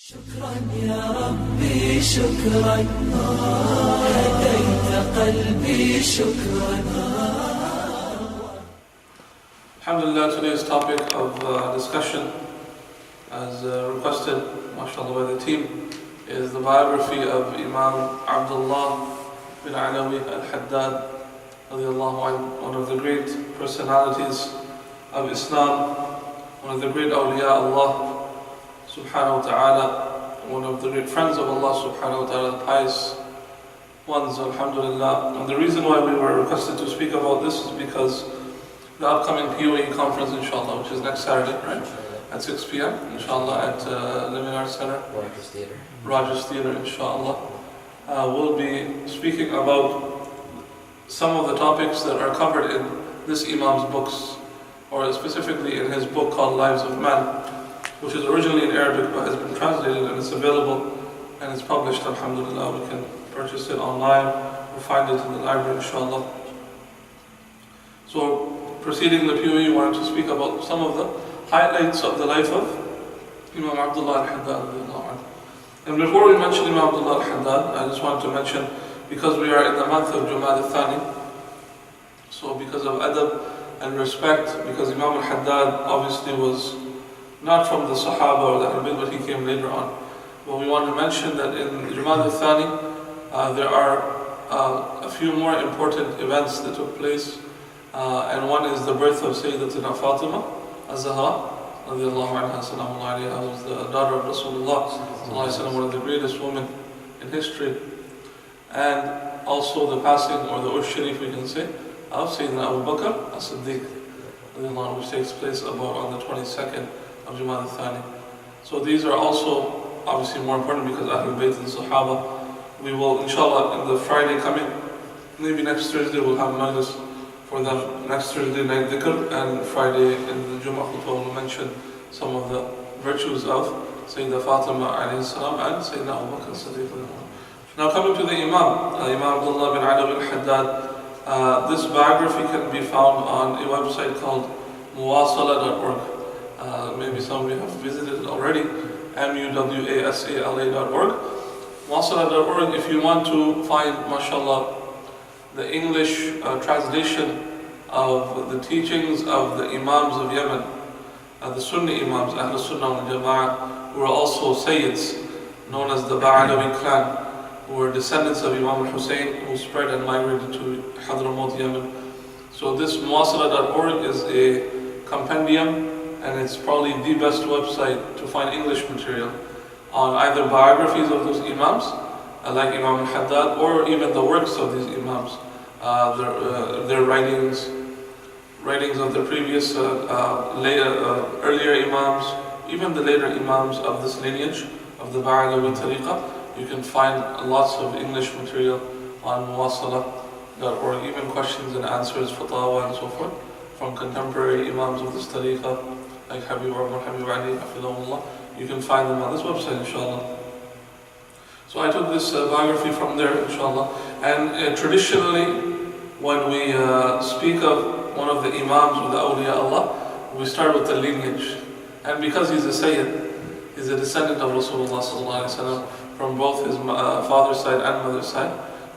شكرا يا ربي شكرا هديت قلبي شكرا. Alhamdulillah, today's topic of discussion, as requested, mashallah, by the team, is the biography of Imam Allah bin Alawi al-Haddad, one of the great personalities of Islam, one of the great awliya Allah subhanahu wa ta'ala, one of the great friends of Allah subhanahu wa ta'ala, the pious ones, alhamdulillah. And the reason why we were requested to speak about this is because the upcoming POE conference, inshallah, which is next Saturday, right? At 6 p.m., inshallah, at Living Arts Center, Rogers Theatre, inshallah. We'll be speaking about some of the topics that are covered in this Imam's books, or specifically in his book called Lives of Imam, which is originally in Arabic but has been translated and it's available and it's published, alhamdulillah. We can purchase it online or find it in the library, inshallah. So, preceding the POE, we wanted to speak about some of the highlights of the life of Imam Abdullah al-Haddad. And before we mention Imam Abdullah al-Haddad, I just wanted to mention, because we are in the month of Jumad al-Thani, so because of adab and respect, because Imam al-Haddad obviously was not from the Sahaba or the Ahlul, but he came later on. But we want to mention that in Jumad al-Thani, there are a few more important events that took place. And one is the birth of Sayyidatina Fatima az-Zahra, radiallahu anha, salamullahi alayha, who was the daughter of Rasulullah, one of the greatest women in history. And also the passing, or the Ursh Sharif, we can say, of Sayyidina Abu Bakr as-Siddiq, which takes place about on the 22nd of Jumad al-Thani. So these are also obviously more important because Ahlul Bayt and Sahaba. We will, inshallah, in the Friday coming, maybe next Thursday, we'll have majlis for them. Next Thursday night dhikr, and Friday in the Jummah khutbah we'll mention some of the virtues of Sayyida Fatima alayhi salam and Sayyidina Abu Bakr as-Siddiq. Now coming to the Imam, Imam Abdullah bin Alawi al-Haddad, this biography can be found on a website called muwasala.org. Maybe some of you have visited it already, muwasala.org. Muwasala.org, if you want to find, mashallah, the English translation of the teachings of the Imams of Yemen, the Sunni Imams, Ahlul Sunnah wal Jama'ah, who are also Sayyids, known as the Ba'alawi clan, who were descendants of Imam al-Hussein, who spread and migrated to Hadramaut, Yemen. So this muwasala.org is a compendium, and it's probably the best website to find English material on either biographies of those Imams, like Imam al-Haddad, or even the works of these Imams, their writings of the previous earlier Imams, even the later Imams of this lineage of the Ba'alawi tariqah. You can find lots of English material on muwasala.org, even questions and answers, fatawa and so forth, from contemporary Imams of this tariqah, like Habib Umar, Habib Ali, Hafidhahullah. You can find them on this website, inshallah. So I took this biography from there, inshallah. And traditionally, when we speak of one of the Imams of the awliya Allah, we start with the lineage. And because he's a Sayyid, he's a descendant of Rasulullah sallallahu alaihi wasallam, from both his father's side and mother's side,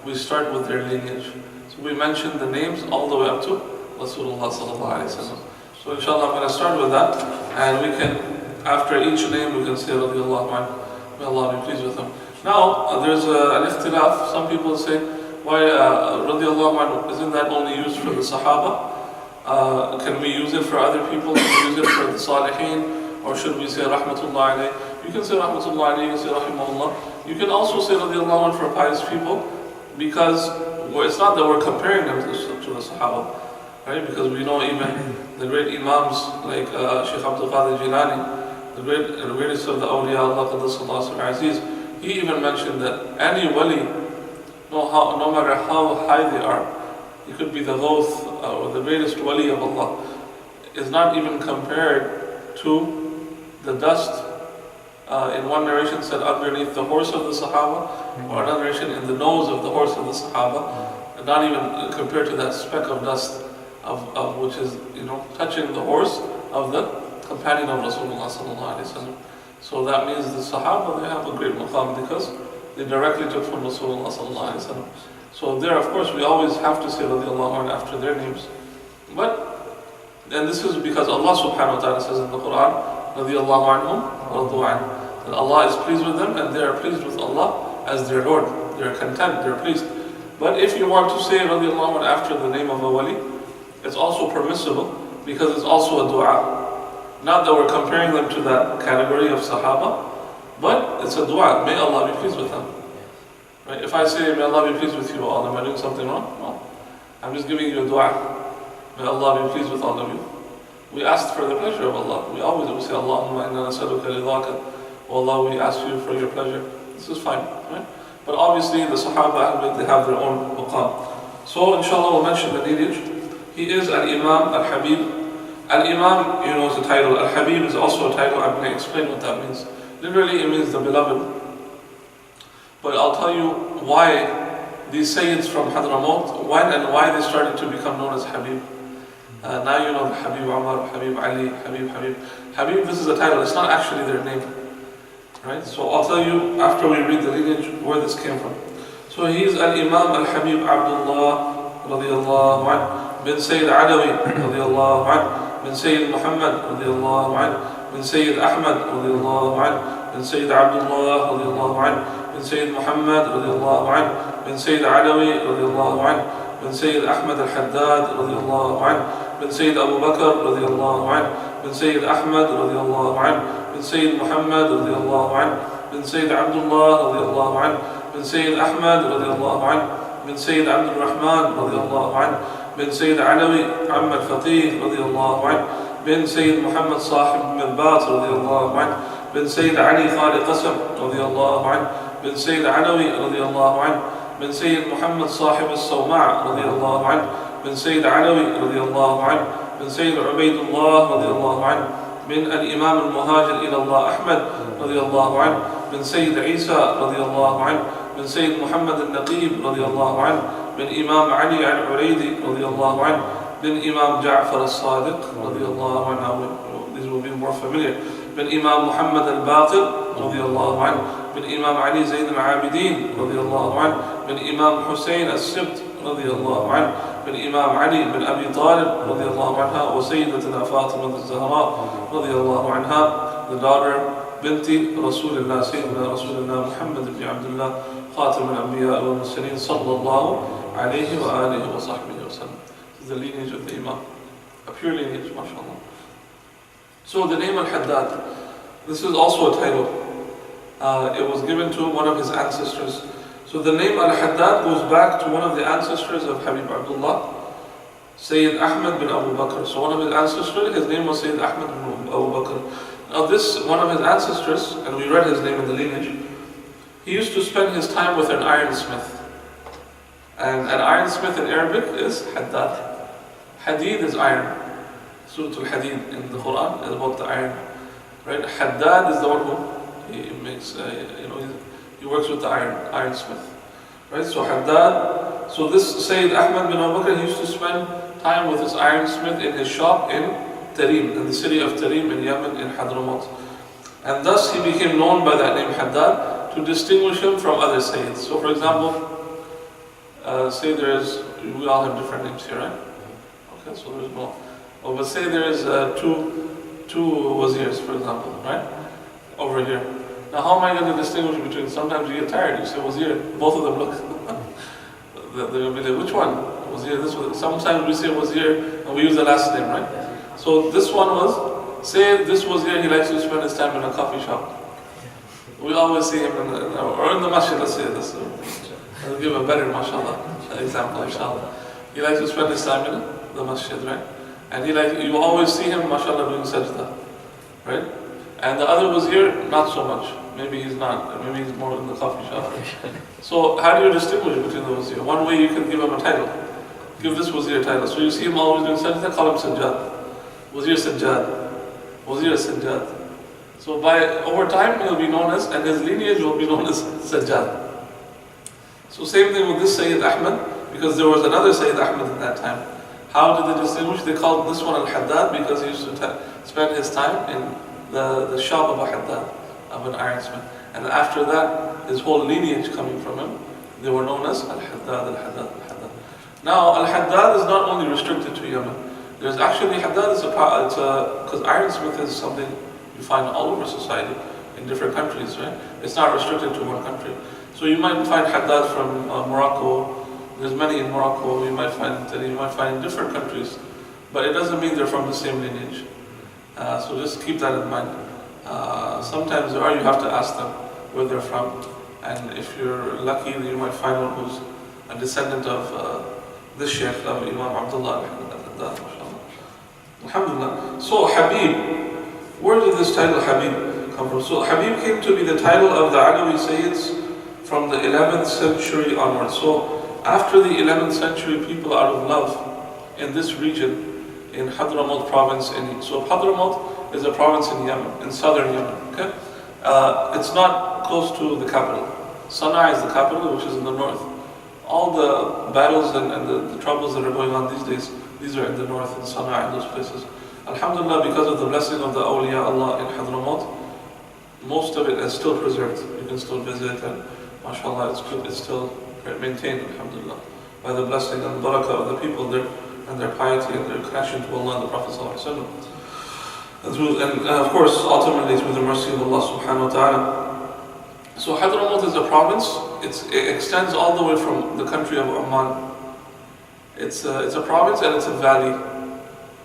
we start with their lineage. So we mention the names all the way up to Rasulullah sallallahu alaihi wasallam. So inshallah, I'm going to start with that, and we can, after each name, we can say radiallahu anhu, may Allah be pleased with him. Now, there's an ikhtilaf. Some people say, why radiallahu anhu, isn't that only used for the Sahaba? Can we use it for other people? Can we use it for the Salihin? Or should we say rahmatullah alayh? You can say rahmatullah alayh, you can say rahimahullah. You can also say radiallahu anhu for pious people, because it's not that we're comparing them to the Sahaba, right? Because we know even the great Imams like Shaykh Abdul Qadir Jilani, the greatest of the awliya Allah Qaddasallahu al-Aziz, he even mentioned that any wali, no matter how high they are, he could be the Ghawth or the greatest wali of Allah, is not even compared to the dust. In one narration said underneath the horse of the Sahaba, or another narration in the nose of the horse of the Sahaba, not even compared to that speck of dust of which is touching the horse of the companion of Rasulullah sallallahu alaihi wasallam. So that means the Sahaba, they have a great maqam because they directly took from Rasulullah sallallahu alaihi wasallam. So there, of course, we always have to say radiallahu anhu after their names. And this is because Allah subhanahu wa ta'ala says in the Quran, radiallahu anhum wa radu anhu. And Allah is pleased with them and they are pleased with Allah as their Lord. They are content, they are pleased. But if you want to say radiallahu anhu after the name of a wali, it's also permissible because it's also a dua. Not that we're comparing them to that category of Sahaba, but it's a dua. May Allah be pleased with them. Right? If I say, may Allah be pleased with you all, am I doing something wrong? No. I'm just giving you a dua. May Allah be pleased with all of you. We asked for the pleasure of Allah. We always say, Allahumma inna nasaluka ridaka. Oh Allah, we ask you for your pleasure. This is fine. Right? But obviously the Sahaba, they have their own maqam. So inshallah we'll mention the lineage. He is al-Imam al-Habib. Al-Imam, you know, is a title. Al-Habib is also a title. I'm going to explain what that means. Literally, it means the beloved. But I'll tell you why these Sayyids from Hadramaut, when and why they started to become known as Habib. Now you know the Habib Umar, Habib Ali, Habib. Habib, this is a title. It's not actually their name. Right? So I'll tell you after we read the lineage where this came from. So he is Al-Imam Al-Habib Abdullah radiyallahu anhu bin Sayyid Alawi radiyallahu anhu. من سيد محمد رضي الله عنه من سيد أحمد رضي الله عنه من سيد عبد الله رضي الله عنه من سيد محمد رضي الله عنه من سيد علوي رضي الله عنه من سيد أحمد الحداد رضي الله عنه من سيد أبو بكر رضي الله عنه من سيد أحمد رضي الله عنه من سيد محمد رضي الله عنه من سيد عبد الله رضي الله عنه من سيد أحمد رضي الله عنه من سيد عبد الرحمن رضي الله عنه بن سيد علوي عم الفقيه رضي الله عنه بن سيد محمد صاحب بن باز رضي الله عنه بن سيد علي خالد قسم رضي الله عنه بن سيد علوي رضي الله عنه بن سيد محمد صاحب الصومعة رضي الله عنه بن سيد علوي رضي الله عنه بن سيد عبيد الله رضي الله عنه بن الإمام المهاجر إلى الله أحمد رضي الله عنه بن سيد عيسى رضي الله عنه بن سيد محمد النقيب رضي الله عنه بن إمام علي العريدي رضي الله عنه بن إمام جعفر الصادق رضي الله عنه. These will be more familiar. بن إمام محمد الباقر رضي الله عنه بن إمام علي زين العابدين رضي الله عنه بن إمام حسين السبت رضي الله عنه بن إمام علي بن أبي طالب رضي الله عنها وسيدتنا فاطمة الزهراء رضي الله عنها, the daughter بنت رسول الله سيدنا رسول الله محمد بن عبد الله خاتم الأنبياء والمرسلين صلى الله عليه وآله وصحبه وسلم. This is the lineage of the Imam, a pure lineage, mashallah. So the name al-Haddad, this is also a title. It was given to one of his ancestors. So the name al-Haddad goes back to one of the ancestors of Habib Abdullah, Sayyid Ahmad bin Abu Bakr. So one of his ancestors, his name was Sayyid Ahmad bin Abu Bakr. Now this, one of his ancestors, and we read his name in the lineage, he used to spend his time with an ironsmith. And an ironsmith in Arabic is Haddad. Hadid is iron. Surah Al-Hadid in the Quran is about the iron. Right? Haddad is the one who he makes, he works with the ironsmith. Right? So Haddad, so this Sayyid Ahmad bin Abu Bakr, he used to spend time with his ironsmith in his shop in Tarim, in the city of Tarim in Yemen, in Hadramaut. And thus he became known by that name Haddad to distinguish him from other Sayyids. So for example, say there is, we all have different names here, right? Okay, so there's more. Oh, but say there is two wazirs, for example, right? Over here. Now how am I going to distinguish between, sometimes you get tired, you say wazir, both of them look. They're going to be like, which one? Wazir, this one. Sometimes we say wazir and we use the last name, right? So this one was, say this wazir, he likes to spend his time in a coffee shop. We always see him or in the masjid, let's say this. I'll give a better, mashallah, example, inshallah. He likes to spend his time in the masjid, right? And you always see him, mashallah, doing sajda, right? And the other wazir, not so much. Maybe he's not, maybe he's more in the coffee shop. So how do you distinguish between the wazir? One way you can give him a title. Give this wazir a title. So you see him always doing sajda, call him sajjad. Wazir sajjad. Wazir sajjad. So over time he'll be known as, and his lineage will be known as sajjad. So same thing with this Sayyid Ahmad, because there was another Sayyid Ahmad at that time. How did they distinguish? They called this one al-Haddad because he used to spend his time in the shop of a Haddad. of an ironsmith. And after that, his whole lineage coming from him, they were known as al-Haddad, al-Haddad, al-Haddad. Now, al-Haddad is not only restricted to Yemen. There's actually, Haddad is because ironsmith is something you find all over society in different countries, right? It's not restricted to one country. So you might find Haddad from Morocco. There's many in Morocco. You might find in different countries, but it doesn't mean they're from the same lineage. So just keep that in mind. Sometimes you have to ask them where they're from, and if you're lucky, you might find one who's a descendant of this Sheikh of Imam Abdullah al-Haddad. Alhamdulillah. So Habib, where did this title Habib come from? So Habib came to be the title of the Alawi Sayyids from the 11th century onwards. So after the 11th century, people out of love in this region, in Hadramaut province. So Hadramaut is a province in Yemen, in southern Yemen. Okay, it's not close to the capital. Sana'a is the capital, which is in the north. All the battles and the troubles that are going on these days, these are in the north, in Sana'a, in those places. Alhamdulillah, because of the blessing of the awliya Allah in Hadramaut, most of it is still preserved. You can still visit, and mashallah, it's good, it's still maintained, alhamdulillah, by the blessing and barakah of the people there, and their piety and their connection to Allah and the Prophet ﷺ. And of course, ultimately through the mercy of Allah subhanahu wa ta'ala. So Hadramaut is a province. It extends all the way from the country of Oman. It's a province and it's a valley.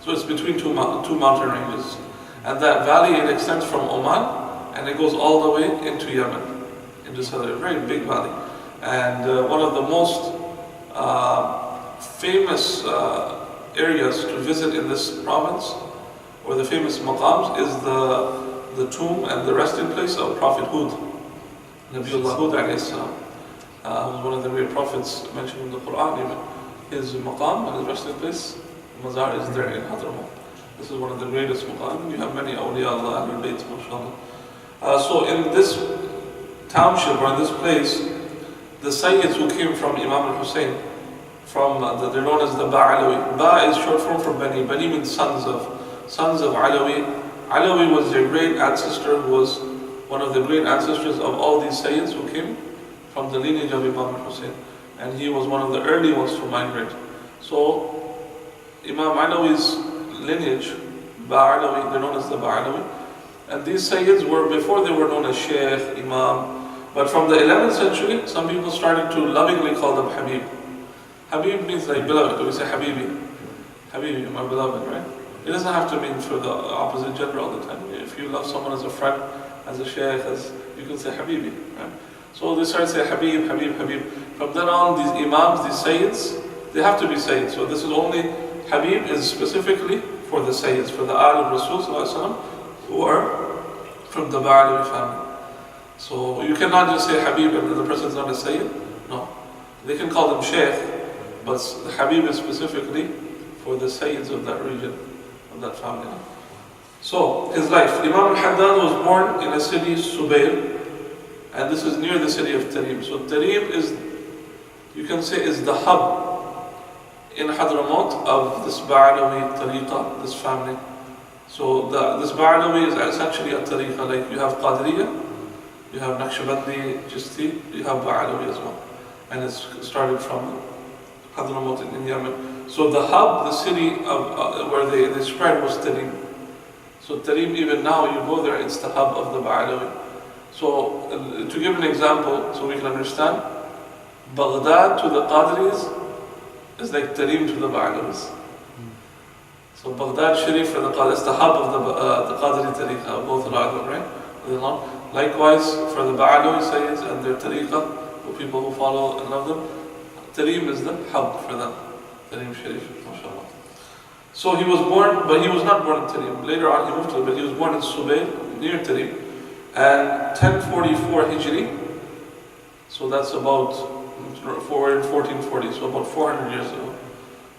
So it's between two mountain ranges. And that valley, it extends from Oman and it goes all the way into Yemen, into southern, a very big valley. And one of the most famous areas to visit in this province, or the famous maqams, is the tomb and the resting place of Prophet Hud, Nabiullah Hud alayhi salam, who's one of the great prophets mentioned in the Quran even. His maqam and his resting place, Mazar, is there in Hadramaut. This is one of the greatest maqam. You have many awliya Allah, Ahlul Bayt, mashallah. So in this township, or in this place, the Sayyids who came from Imam al-Hussein, they're known as the Alawi. Ba is short form for Bani. Bani means sons of Alawi. Alawi was their great ancestor, who was one of the great ancestors of all these Sayyids who came from the lineage of Imam al-Hussein. And he was one of the early ones to migrate. So Imam Alawi's lineage, Alawi, they're known as the Alawi. And these Sayyids were, before they were known as Sheikh, Imam, but from the 11th century, some people started to lovingly call them Habib. Habib means like beloved. We say Habibi. Habibi, my beloved, right? It doesn't have to mean for the opposite gender all the time. If you love someone as a friend, as a sheikh, you can say Habibi, right? So they started to say Habib, Habib, Habib. From then on, these Imams, these Sayyids, they have to be Sayyids. So this is only, Habib is specifically for the Sayyids, for the Ahl of Rasul who are from the Ba'alawi family. So you cannot just say Habib and the person is not a Sayyid. No. They can call them Sheikh, but the Habib is specifically for the Sayyids of that region, of that family. So, his life. Imam al-Haddad was born in a city, Subayr, and this is near the city of Tarim. So Tarim is, you can say, is the hub in Hadramaut of this Ba'alawi tariqah, this family. So this Ba'alawi is essentially a tariqah, like you have Qadiriyah, you have Naqshbandi, Chisti, you have Ba'alawi as well. And it's started from Hadramaut in Yemen. So the hub, the city of where they spread was Tarim. So Tarim, even now you go there, it's the hub of the Ba'alawi. So to give an example, so we can understand, Baghdad to the Qadiris is like Tarim to the Ba'alawis. So Baghdad Sharif for the Qadri, it's the hub of the Qadri tariqah, both Ra'adun, right? Likewise for the Ba'alawi Sayyids and their tariqah, the people who follow and love them, Tarim is the hub for them. Tarim Sharif, mashallah. So he was born, but he was not born in Tarim. Later on he moved to it, but he was born in Subayr, near Tarim. And 1044 Hijri, so that's about 1440, so about 400 years ago,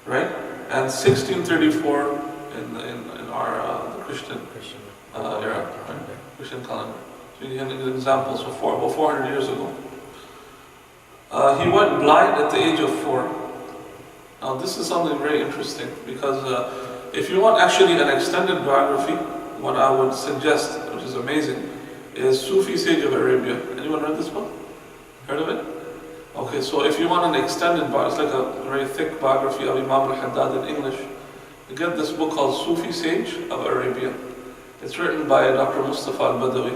right? And 1634 in our Christian era, right? Christian calendar. So you get an example, so about 400 years ago. He went blind at the age of 4. Now this is something very interesting, because if you want actually an extended biography, what I would suggest, which is amazing, is Sufi Sage of Arabia. Anyone read this book? Heard of it? Okay, so if you want an extended biography, it's like a very thick biography of Imam al-Haddad in English, you get this book called Sufi Sage of Arabia. It's written by Dr. Mustafa al-Badawi,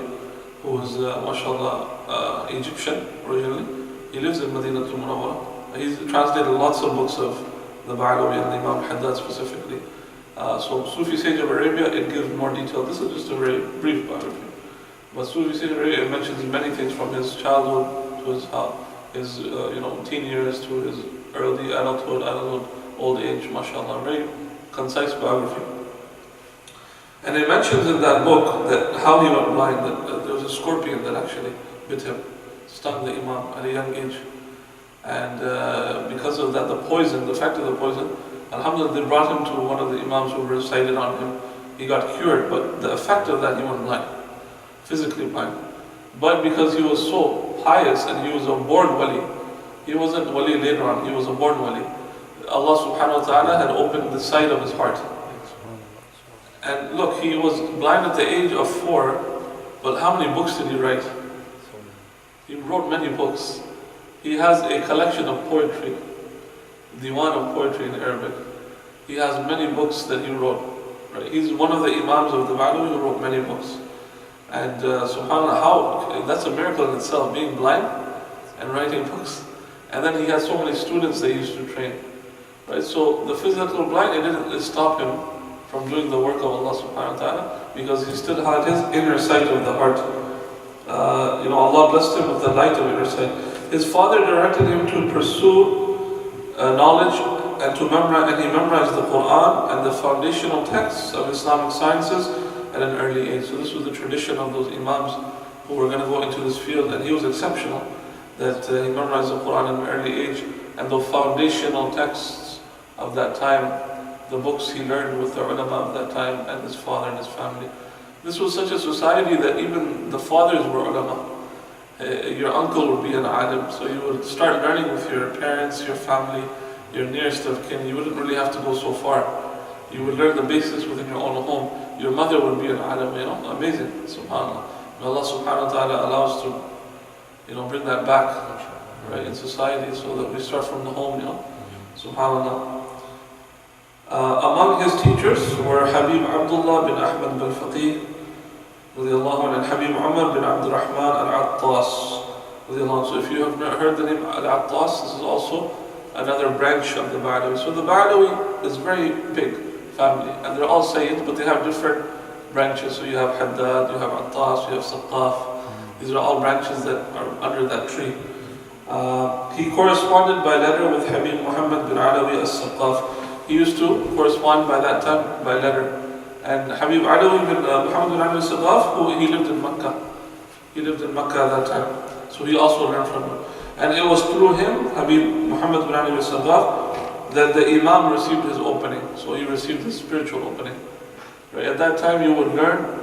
who is, mashallah, Egyptian originally. He lives in Madinatul-Munawwara. He's translated lots of books of the Alawi and the Imam Haddad specifically. So Sufi Sage of Arabia, it gives more detail. This is just a very brief biography. But Sufi Sage of Arabia mentions many things from his childhood to his teen years to his early adulthood, old age, mashallah. Very concise biography. And it mentions in that book that how he went blind, that there was a scorpion that actually bit him, stung the Imam at a young age. And because of that, the effect of the poison, alhamdulillah, they brought him to one of the Imams who recited on him. He got cured, but the effect of that, he went blind, physically blind. But because he was so pious and he was a born wali, he wasn't wali later on, he was a born wali. Allah subhanahu wa ta'ala had opened the sight of his heart. And look, he was blind at the age of 4, but how many books did he write? He wrote many books. He has a collection of poetry, diwan of poetry in Arabic. He has many books that he wrote. Right? He's one of the Imams of the Alawi who wrote many books. And subhanAllah, that's a miracle in itself, being blind and writing books. And then he has so many students that he used to train. Right? So the physical blind, it didn't stop him from doing the work of Allah subhanahu wa ta'ala, because he still had his inner sight of the heart. Allah blessed him with the light of inner sight. His father directed him to pursue knowledge and to memorize, and he memorized the Quran and the foundational texts of Islamic sciences at an early age. So this was the tradition of those Imams who were going to go into this field, and he was exceptional that he memorized the Quran at an early age, and the foundational texts of that time, the books he learned with the ulama of that time and his father and his family. This was such a society that even the fathers were ulama. Your uncle would be an alim, so you would start learning with your parents, your family, your nearest of kin. You wouldn't really have to go so far. You would learn the basics within your own home. Your mother would be an alim, amazing, subhanAllah. May Allah subhanahu wa ta'ala allow us to, bring that back, right, in society, so that we start from the home, subhanAllah. Among his teachers were Habib Abdullah bin Ahmad bin Faqih, and Habib Umar bin Abdul Rahman al-Attas. So if you have not heard the name al-Attas, this is also another branch of the Ba'alawi. So the Ba'alawi is very big family, and they're all Sayyids, but they have different branches. So you have Haddad, you have Attas, you have Saqaf. These are all branches that are under that tree. He corresponded by letter with Habib Muhammad bin Alawi as-Saqaf. He used to correspond by that time by letter. And Habib Alawi bin Muhammad bin Alawi as-Saqaf, he lived in Mecca. He lived in Mecca at that time. So he also learned from him. And it was through him, Habib Muhammad bin Alawi as-Saqaf, that the Imam received his opening. So he received his spiritual opening. Right? At that time you would learn.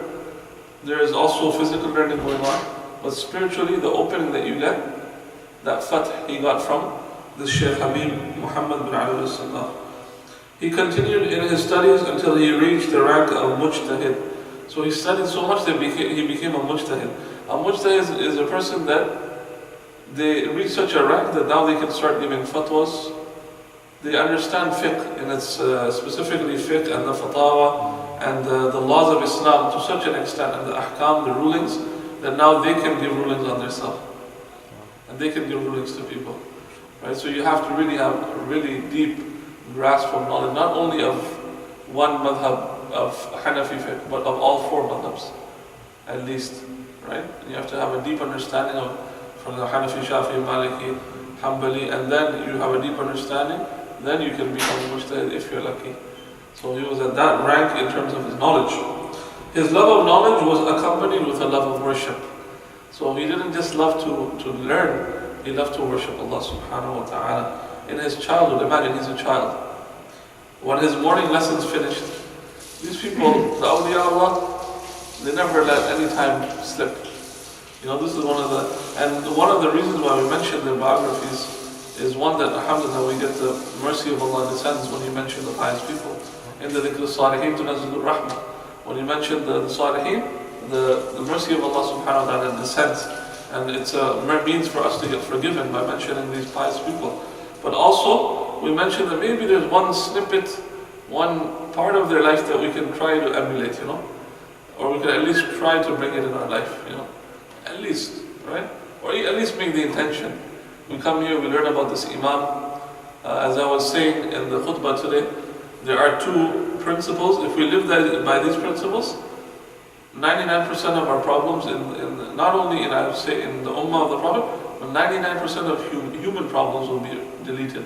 There is also physical learning going on. But spiritually, the opening that you get, that fath he got from the Shaykh Habib Muhammad bin Alawi as-Saqaf. He continued in his studies until he reached the rank of Mujtahid. So he studied so much that he became a Mujtahid. A Mujtahid is a person that they reach such a rank that now they can start giving fatwas. They understand fiqh, and it's specifically fiqh and the fatawa and the laws of Islam to such an extent, and the ahkam, the rulings, that now they can give rulings on themselves. And they can give rulings to people. Right? So you have to really have a really deep grasp of knowledge, not only of one madhab of Hanafi fiqh, but of all 4 madhabs, at least. Right? You have to have a deep understanding of from the Hanafi, Shafi, Maliki, Hanbali, and then you have a deep understanding, then you can become a mujtahid if you're lucky. So he was at that rank in terms of his knowledge. His love of knowledge was accompanied with a love of worship. So he didn't just love to learn, he loved to worship Allah subhanahu wa ta'ala. In his childhood, imagine he's a child. When his morning lessons finished, these people, the awliya Allah, they never let any time slip. This is one of the reasons why we mention their biographies is one that, alhamdulillah, we get the mercy of Allah descends when you mention the pious people. In the dhikr al-salihin tunazzilu rahmah. When you mention the salihin, the mercy of Allah subhanahu wa ta'ala descends. And it's a means for us to get forgiven by mentioning these pious people. But also, we mention that maybe there's one snippet, one part of their life that we can try to emulate, or we can at least try to bring it in our life, at least, right? Or at least make the intention. We come here, we learn about this Imam. As I was saying in the khutbah today, there are two principles. If we live by these principles, 99% of our problems, not only I would say in the ummah of the Prophet, but 99% of human problems will be deleted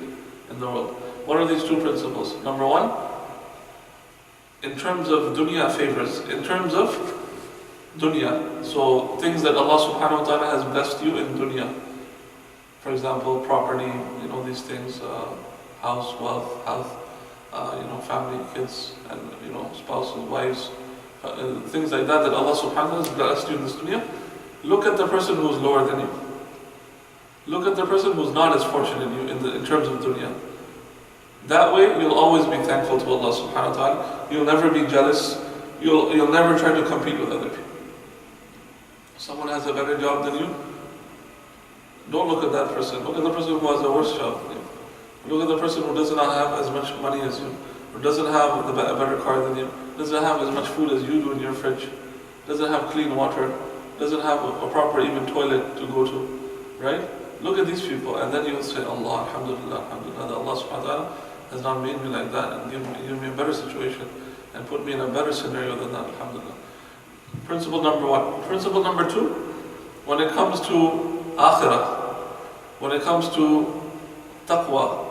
in the world. What are these two principles? Number one, in terms of dunya favors, in terms of dunya, so things that Allah subhanahu wa ta'ala has blessed you in dunya. For example, property, these things, house, wealth, health, family, kids, and spouses, wives, things like that Allah subhanahu wa ta'ala has blessed you in this dunya. Look at the person who is lower than you. Look at the person who is not as fortunate as you in terms of dunya. That way you'll always be thankful to Allah subhanahu wa ta'ala. You'll never be jealous. You'll never try to compete with other people. Someone has a better job than you, don't look at that person. Look at the person who has a worse job than you. Look at the person who does not have as much money as you, or doesn't have a better car than you, doesn't have as much food as you do in your fridge, doesn't have clean water, doesn't have a proper even toilet to go to, right? Look at these people, and then you'll say, Allah, alhamdulillah, alhamdulillah, that Allah subhanahu wa ta'ala has not made me like that and give me a better situation and put me in a better scenario than that, alhamdulillah. Principle number one. Principle number two, when it comes to akhirah, when it comes to taqwa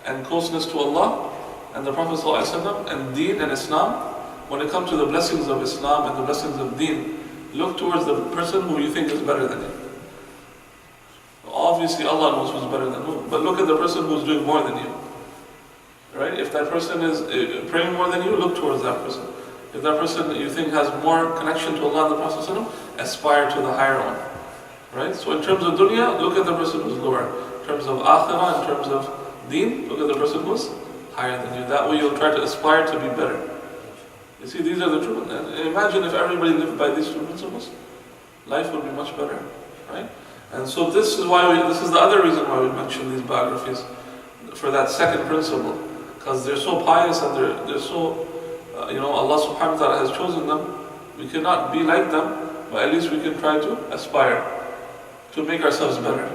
and closeness to Allah and the Prophet ﷺ and deen and Islam, when it comes to the blessings of Islam and the blessings of deen, look towards the person who you think is better than you. Obviously Allah knows who's better than who, but look at the person who's doing more than you. Right? If that person is praying more than you, look towards that person. If that person you think has more connection to Allah and the Prophet ﷺ, aspire to the higher one. Right? So in terms of dunya, look at the person who's lower. In terms of akhirah, in terms of deen, look at the person who's higher than you. That way you'll try to aspire to be better. You see, these are the true ones. And imagine if everybody lived by these two principles. Life would be much better. Right? And so this is the other reason why we mention these biographies, for that second principle. Because they're so pious and they're so, Allah subhanahu wa ta'ala has chosen them. We cannot be like them, but at least we can try to aspire to make ourselves better.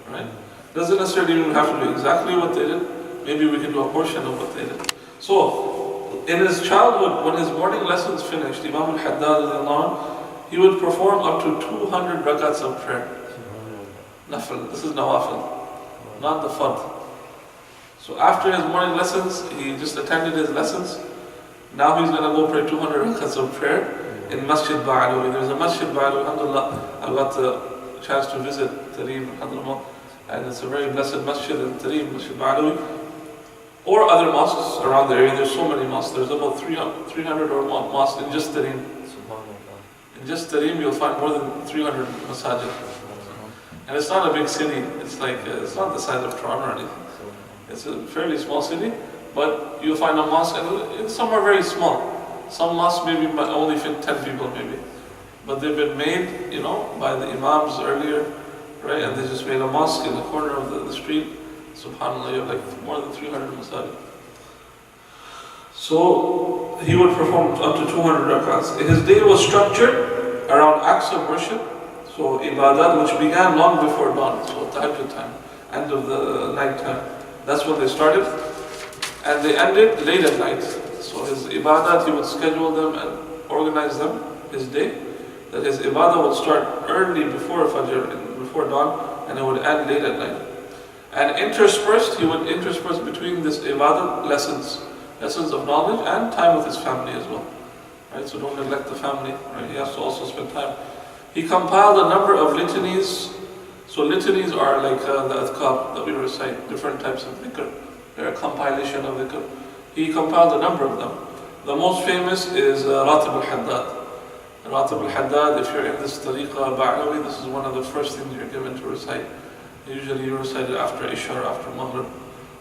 Right? Doesn't necessarily even have to do exactly what they did. Maybe we can do a portion of what they did. So, in his childhood, when his morning lessons finished, Imam al-Haddad, he would perform up to 200 rakats of prayer. Nafil, this is nawafil, not the fard. So after his morning lessons, he just attended his lessons. Now he's going to go pray 200 rakats of prayer in Masjid Alawi. There's a Masjid Alawi, alhamdulillah. I got the chance to visit Tareem, alhamdulillah. And it's a very blessed masjid in Tareem, Masjid Alawi. Or other mosques around the area. There's so many mosques. There's about 300 or more mosques in just Tareem. In just Tareem, you'll find more than 300 masajid. And it's not a big city. It's not the size of Toronto or anything. It's a fairly small city, but you'll find a mosque, and some are very small. Some mosques maybe only fit 10 people maybe. But they've been made, by the Imams earlier, right? And they just made a mosque in the corner of the street. SubhanAllah, you have like more than 300 masajid. So he would perform up to 200 rakats. His day was structured around acts of worship. So ibadat, which began long before dawn, so tahajjud time, end of the night time. That's when they started. And they ended late at night. So his ibadat, he would schedule them and organize them, his day. That his ibadah would start early before Fajr, before dawn, and it would end late at night. And he would intersperse between this ibadah lessons of knowledge and time with his family as well. Right? So don't neglect the family. Right? He has to also spend time. He compiled a number of litanies. So litanies are like the adhkar that we recite, different types of dhikr. They're a compilation of dhikr. He compiled a number of them. The most famous is Ratib al-Haddad. Ratib al-Haddad, if you're in this tariqah Ba'alawi, this is one of the first things you're given to recite. Usually you recite it after Isha or after Maghrib.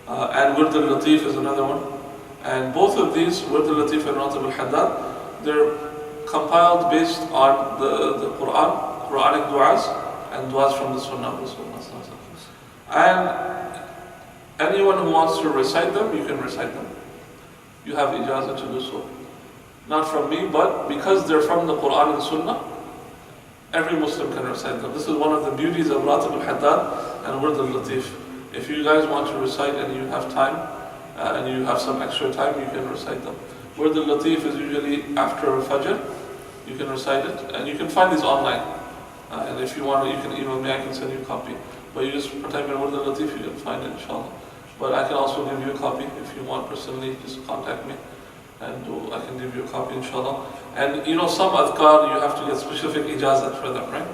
And Wird al-Latif is another one. And both of these, Wird al-Latif and Ratib al-Haddad, they're compiled based on the Quranic du'as, and du'as from the Sunnah of Rasulullah. And anyone who wants to recite them, you can recite them. You have ijazah to do so. Not from me, but because they're from the Quran and Sunnah, every Muslim can recite them. This is one of the beauties of al-Haddad and al-Latif. If you guys want to recite and you have time, and you have some extra time, you can recite them. al-Latif is usually after Fajr. You can recite it, and you can find these online. And if you want, you can email me, I can send you a copy. But you just type in al-Latif, you can find it, inshallah. But I can also give you a copy if you want personally, just contact me. And I can give you a copy, inshallah. And some adhkar, you have to get specific ijazat for them, right?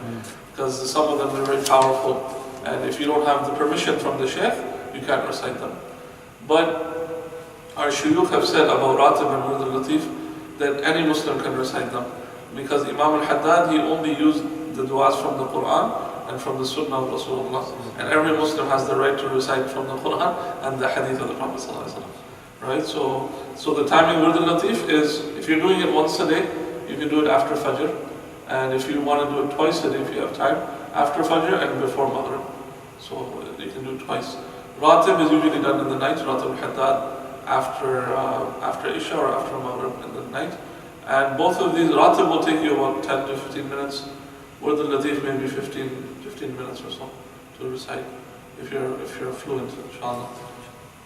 Because some of them are very powerful. And if you don't have the permission from the shaykh, you can't recite them. But our shuyukh have said about Ratib and al-Latif that any Muslim can recite them. Because Imam al-Haddad, he only used the du'as from the Quran and from the Sunnah of Rasulullah. And every Muslim has the right to recite from the Quran and the Hadith of the Prophet ﷺ. Right? So the timing with al-Latif is, if you're doing it once a day, you can do it after Fajr. And if you want to do it twice a day, if you have time, after Fajr and before Maghrib. So you can do it twice. Ratib is usually done in the night, Ratib al-Haddad, after Isha or after Maghrib in the night. And both of these, Ratib will take you about 10 to 15 minutes. With al-Latif, maybe 15 minutes or so to recite, if you're fluent, inshallah.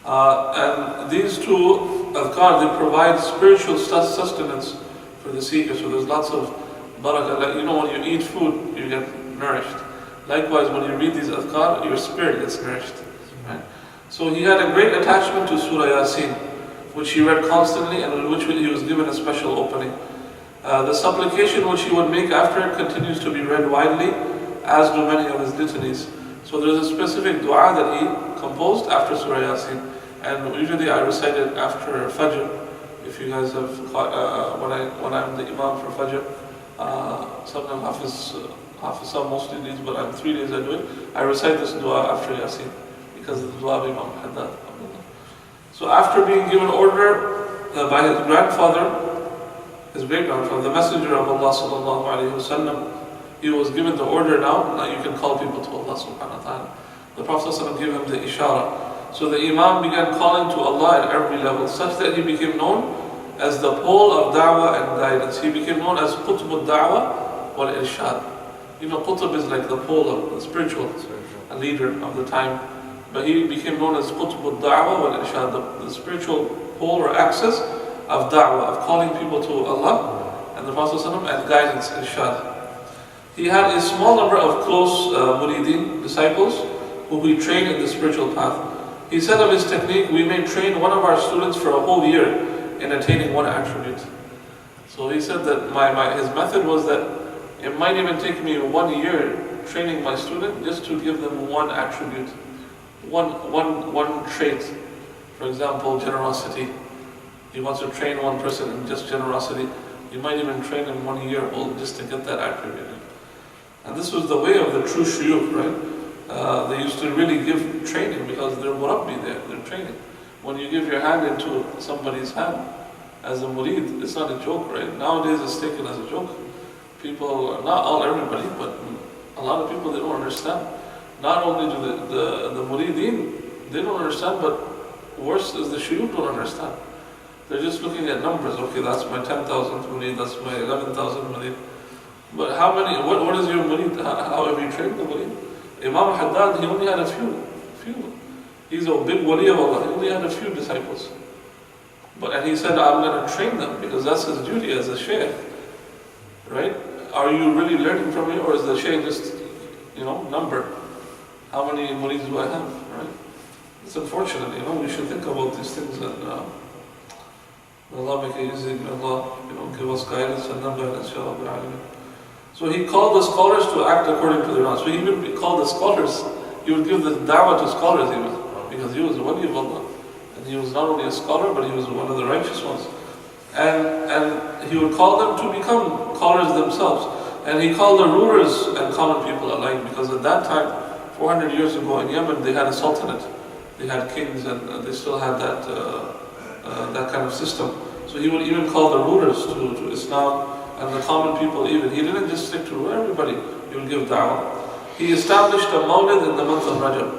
And these two adhkar, they provide spiritual sustenance for the seeker. So there's lots of barakah. Like, when you eat food, you get nourished. Likewise, when you read these adhkar, your spirit gets nourished. Right? So he had a great attachment to Surah Yasin, which he read constantly and in which he was given a special opening. The supplication which he would make after it continues to be read widely, as do many of his litanies. So there's a specific dua that he composed after Surah Yasin. And usually I recite it after Fajr. If you guys have, when I'm the Imam for Fajr, sometimes Hafiz mostly leads, but I'm 3 days I do it. I recite this dua after Yasin, because of the dua of Imam Haddad. So after being given order by his grandfather, his great-grandfather, the Messenger of Allah sallallahu alayhi wasallam, he was given the order now you can call people to Allah subhanahu wa ta'ala. The Prophet ﷺ gave him the ishara. So the Imam began calling to Allah at every level, such that he became known as the pole of da'wah and guidance. He became known as Qutb al-Da'wah wal-Irshad. Qutb is like the pole of the spiritual leader of the time. But he became known as Qutb al-Da'wah wal-Irshad, the spiritual pole or axis of da'wah, of calling people to Allah and the Prophet ﷺ, and guidance, irshad. He had a small number of close murideen, disciples, who he trained in the spiritual path. He said of his technique, we may train one of our students for a whole year in attaining one attribute. So he said that his method was that it might even take me 1 year training my student just to give them one attribute, one trait. For example, generosity. He wants to train one person in just generosity. You might even train him 1 year old just to get that attribute. And this was the way of the true shuyukh, right? They used to really give training because they're murabbi there, they're training. When you give your hand into somebody's hand as a murid, it's not a joke, right? Nowadays it's taken as a joke. People, not everybody, but a lot of people, they don't understand. Not only do the murideen, they don't understand, but worse is the shuyukh don't understand. They're just looking at numbers. Okay, that's my 10,000th murid, that's my 11,000th murid. But how many, what is your murid? How have you trained the murid? Imam Haddad, he only had a few. He's a big wali of Allah, he only had a few disciples. And he said, I'm going to train them because that's his duty as a shaykh. Right? Are you really learning from me, or is the shaykh just, number? How many murids do I have? Right? It's unfortunate, we should think about these things and Allah make it easy, Allah, give us guidance and guidance, Ya Rabbil Alameen. So he called the scholars to act according to their knowledge. So he even called the scholars, he would give the da'wah to scholars even, because he was a wali of Allah. And he was not only a scholar, but he was one of the righteous ones. And he would call them to become scholars themselves. And he called the rulers and common people alike, because at that time, 400 years ago in Yemen, they had a sultanate. They had kings, and they still had that kind of system. So he would even call the rulers to Islam and the common people even. He didn't just stick to everybody, he would give da'wah. He established a Mawlid in the month of Rajab.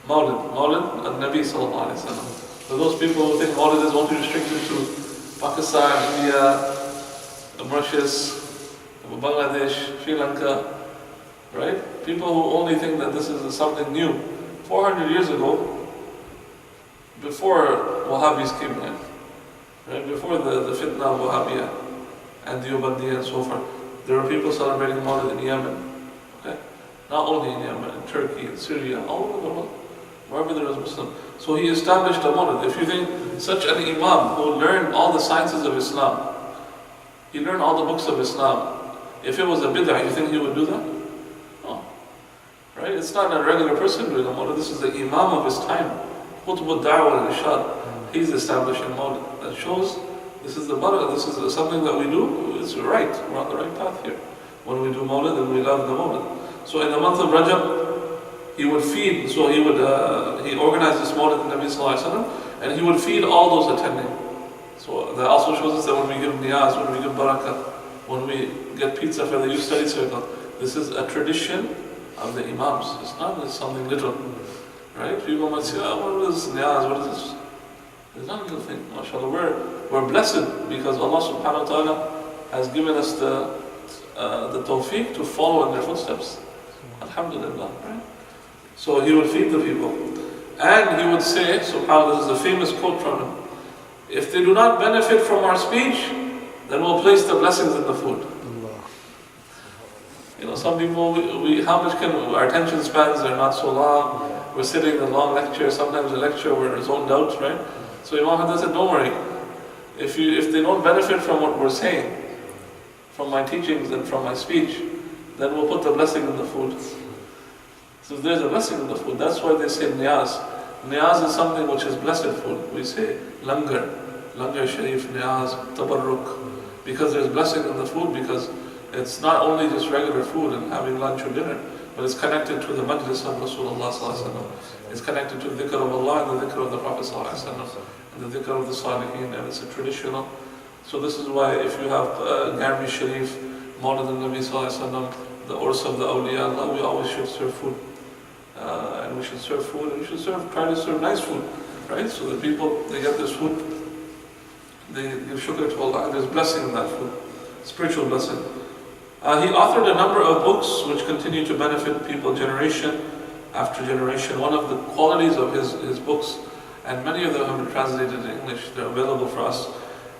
Mawlid al-Nabi sallallahu alayhi wa sallam. For those people who think Mawlid is only restricted to Pakistan, India, Mauritius, Bangladesh, Sri Lanka, right? People who only think that this is something new. 400 years ago, before Wahhabis came in, right? Before the fitna of Wahhabiyah and Deobandiyya and so forth, there were people celebrating Mawlid in Yemen. Okay? Not only in Yemen, in Turkey, in Syria, all over the world, wherever there was Muslim. So he established a Mawlid. If you think such an Imam who learned all the sciences of Islam, he learned all the books of Islam, if it was a bid'ah, you think he would do that? No. Right? It's not a regular person doing a Mawlid. This is the Imam of his time. Qutb al-Da'wah al-Irshad. He's establishing Mawlid. That shows this is the barakah, this is something that we do, it's right. We're on the right path here. When we do Mawlid, and we love the Mawlid. So in the month of Rajab, he would feed, so he organized this Mawlid in Nabi Sallallahu Alaihi Wasallam, and he would feed all those attending. So that also shows us that when we give niyaz, when we give barakah, when we get pizza for the youth study circle, this is a tradition of the Imams. It's not just something little. Right? People might say, oh, what is niyaz, what is this? It's not a little thing, mashallah. We're blessed because Allah subhanahu wa ta'ala has given us the tawfiq to follow in their footsteps. Alhamdulillah, right? So he would feed the people. And he would say, subhanAllah, this is a famous quote from him, if they do not benefit from our speech, then we'll place the blessings in the food. You know, some people, how much our attention spans are not so long. We're sitting in a long lecture, sometimes a lecture we're zoned out, right? So Imam Hafiz said, don't worry. If they don't benefit from what we're saying, from my teachings and from my speech, then we'll put the blessing in the food. So there's a blessing in the food. That's why they say niyaz. Niyaz is something which is blessed food. We say langar sharif, niyaz, tabarruk. Because there's blessing in the food, because it's not only just regular food and having lunch or dinner, but it's connected to the majlis of Rasulullah sallallahu alaihi wasallam. It's connected to the dhikr of Allah and the dhikr of the Prophet sallallahu alaihi wasallam, and the dhikr of the Salihin, and it's a traditional. So this is why if you have Garbi Sharif, Mawlid al-Nabi sallallahu alaihi wasallam, the Urs of the Awliya Allah, we always should serve food. And we should serve food, and we should try to serve nice food, right? So that people, they get this food, they give shukr to Allah, and there's blessing in that food, spiritual blessing. He authored a number of books which continue to benefit people generation after generation. One of the qualities of his books, and many of them have been translated in English, they're available for us.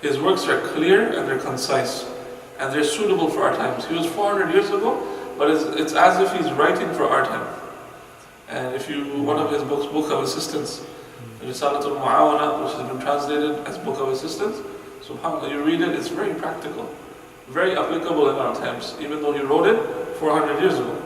His works are clear and they're concise, and they're suitable for our times. He was 400 years ago, but it's as if he's writing for our time. And if one of his books, Book of Assistance, Risalatul Mu'awana, which has been translated as Book of Assistance, subhanAllah, you read it, it's very practical, very applicable in our times, even though he wrote it 400 years ago.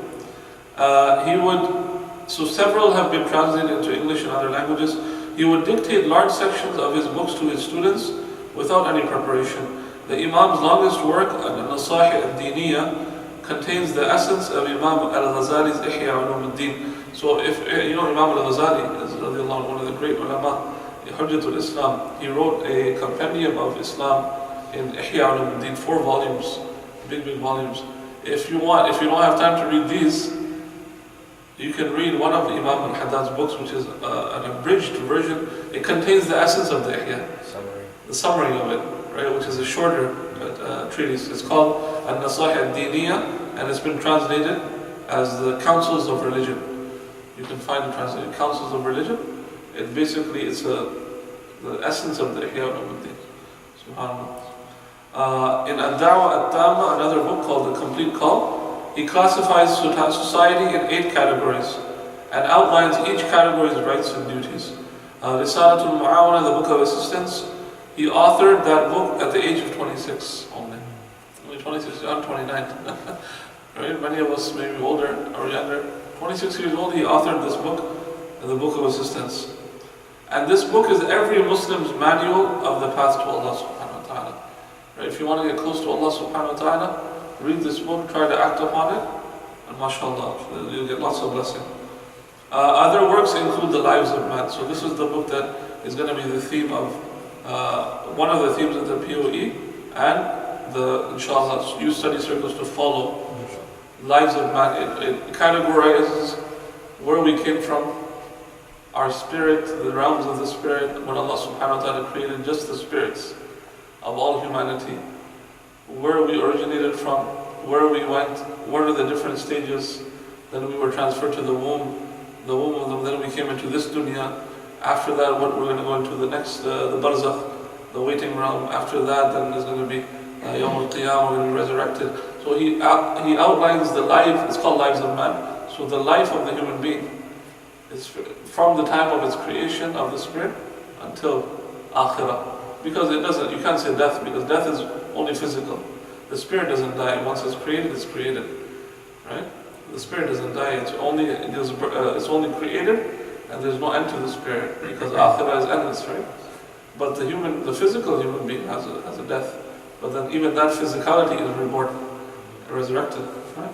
So several have been translated into English and other languages. He would dictate large sections of his books to his students without any preparation. The Imam's longest work, Al-Nasih al-Diniyya, contains the essence of Imam al-Ghazali's Ihya Ulumuddin. So if you know Imam al-Ghazali is one of the great ulama, Hujjatul Islam, he wrote a compendium of Islam in Ihya Ulumuddin, 4 volumes, big volumes. If you don't have time to read these, you can read one of Imam al-Haddad's books, which is an abridged version. It contains the essence of the Ihya, the summary of it, right, which is a shorter treatise. It's called Al-Nasih al-Diniyya, and it's been translated as the Councils of Religion. You can find it translated, Councils of Religion. It's the essence of the Ihya Ulumuddin. SubhanAllah. In Ad-Da'wa At-Tamma, another book called The Complete Call, he classifies society in 8 categories and outlines each category's rights and duties. Risalatul Mu'awana, the Book of Assistance, he authored that book at the age of 26 only. Only 26, I'm 29. Right? Many of us may be older or younger. 26 years old, he authored this book, the Book of Assistance. And this book is every Muslim's manual of the path to Allah subhanahu wa ta'ala. Right? If you want to get close to Allah subhanahu wa ta'ala, read this book, try to act upon it, and mashallah, you'll get lots of blessing. Other works include the lives of men. So this is the book that is going to be the theme of, one of the themes of the POE, and inshallah, youth study circles to follow lives of man. It categorizes where we came from, our spirit, the realms of the spirit, when Allah subhanahu wa ta'ala created just the spirits of all humanity, where we originated from, where we went, what are the different stages. Then we were transferred to the womb of them, then we came into this dunya. After that, what we're going to go into the next, the barzakh, the waiting realm. After that, then there's going to be Yawm al-Qiyamah, we're going to be resurrected. So he outlines the life, it's called Lives of Man. So the life of the human being is from the time of its creation of the spirit until akhirah. Because you can't say death, because death is only physical. The spirit doesn't die. Once it's created, right? The spirit doesn't die. It's only created, and there's no end to the spirit, because akhirah is endless, right? But the physical human being has a death. But then even that physicality is reborn, resurrected, right?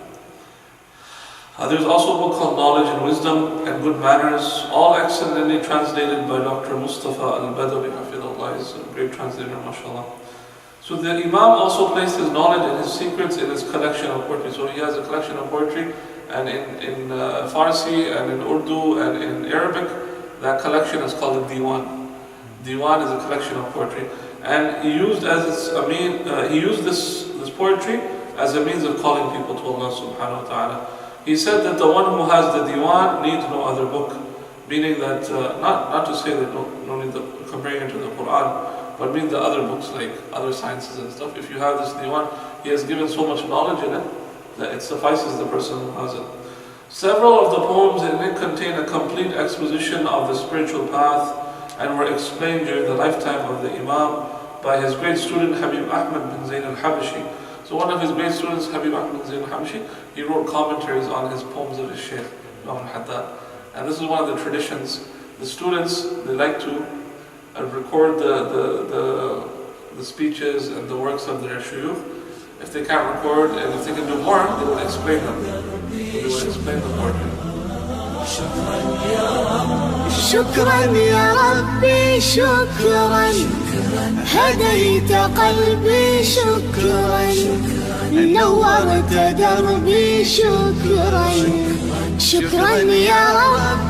There's also a book called Knowledge and Wisdom and Good Manners, all excellently translated by Dr. Mustafa al-Badawi, Hafidullah. He's a great translator, mashallah. So the Imam also placed his knowledge and his secrets in his collection of poetry. So he has a collection of poetry, and in Farsi and in Urdu and in Arabic, that collection is called a Diwan. Diwan is a collection of poetry, and he used this poetry as a means of calling people to Allah subhanahu wa ta'ala. He said that the one who has the Diwan needs no other book, meaning that not to say that no need comparing it to the Quran, but mean the other books like other sciences and stuff. If you have this Diwan, he has given so much knowledge in it that it suffices the person who has it. Several of the poems in it contain a complete exposition of the spiritual path and were explained during the lifetime of the Imam by his great student Habib Ahmad bin Zayn al-Habashi. So one of his great students, Habib Ahmad bin Zayn al-Habashi, he wrote commentaries on his poems of his Shaykh, Imam al-Haddad. And this is one of the traditions. The students, they like to record the speeches and the works of their shuyukh. If they can't record, and if they can do more, they will explain them. So they will explain the poetry. شكرا يا ربي شكرا هديت قلبي شكرا نورت دربي شكرا شكرا يا رب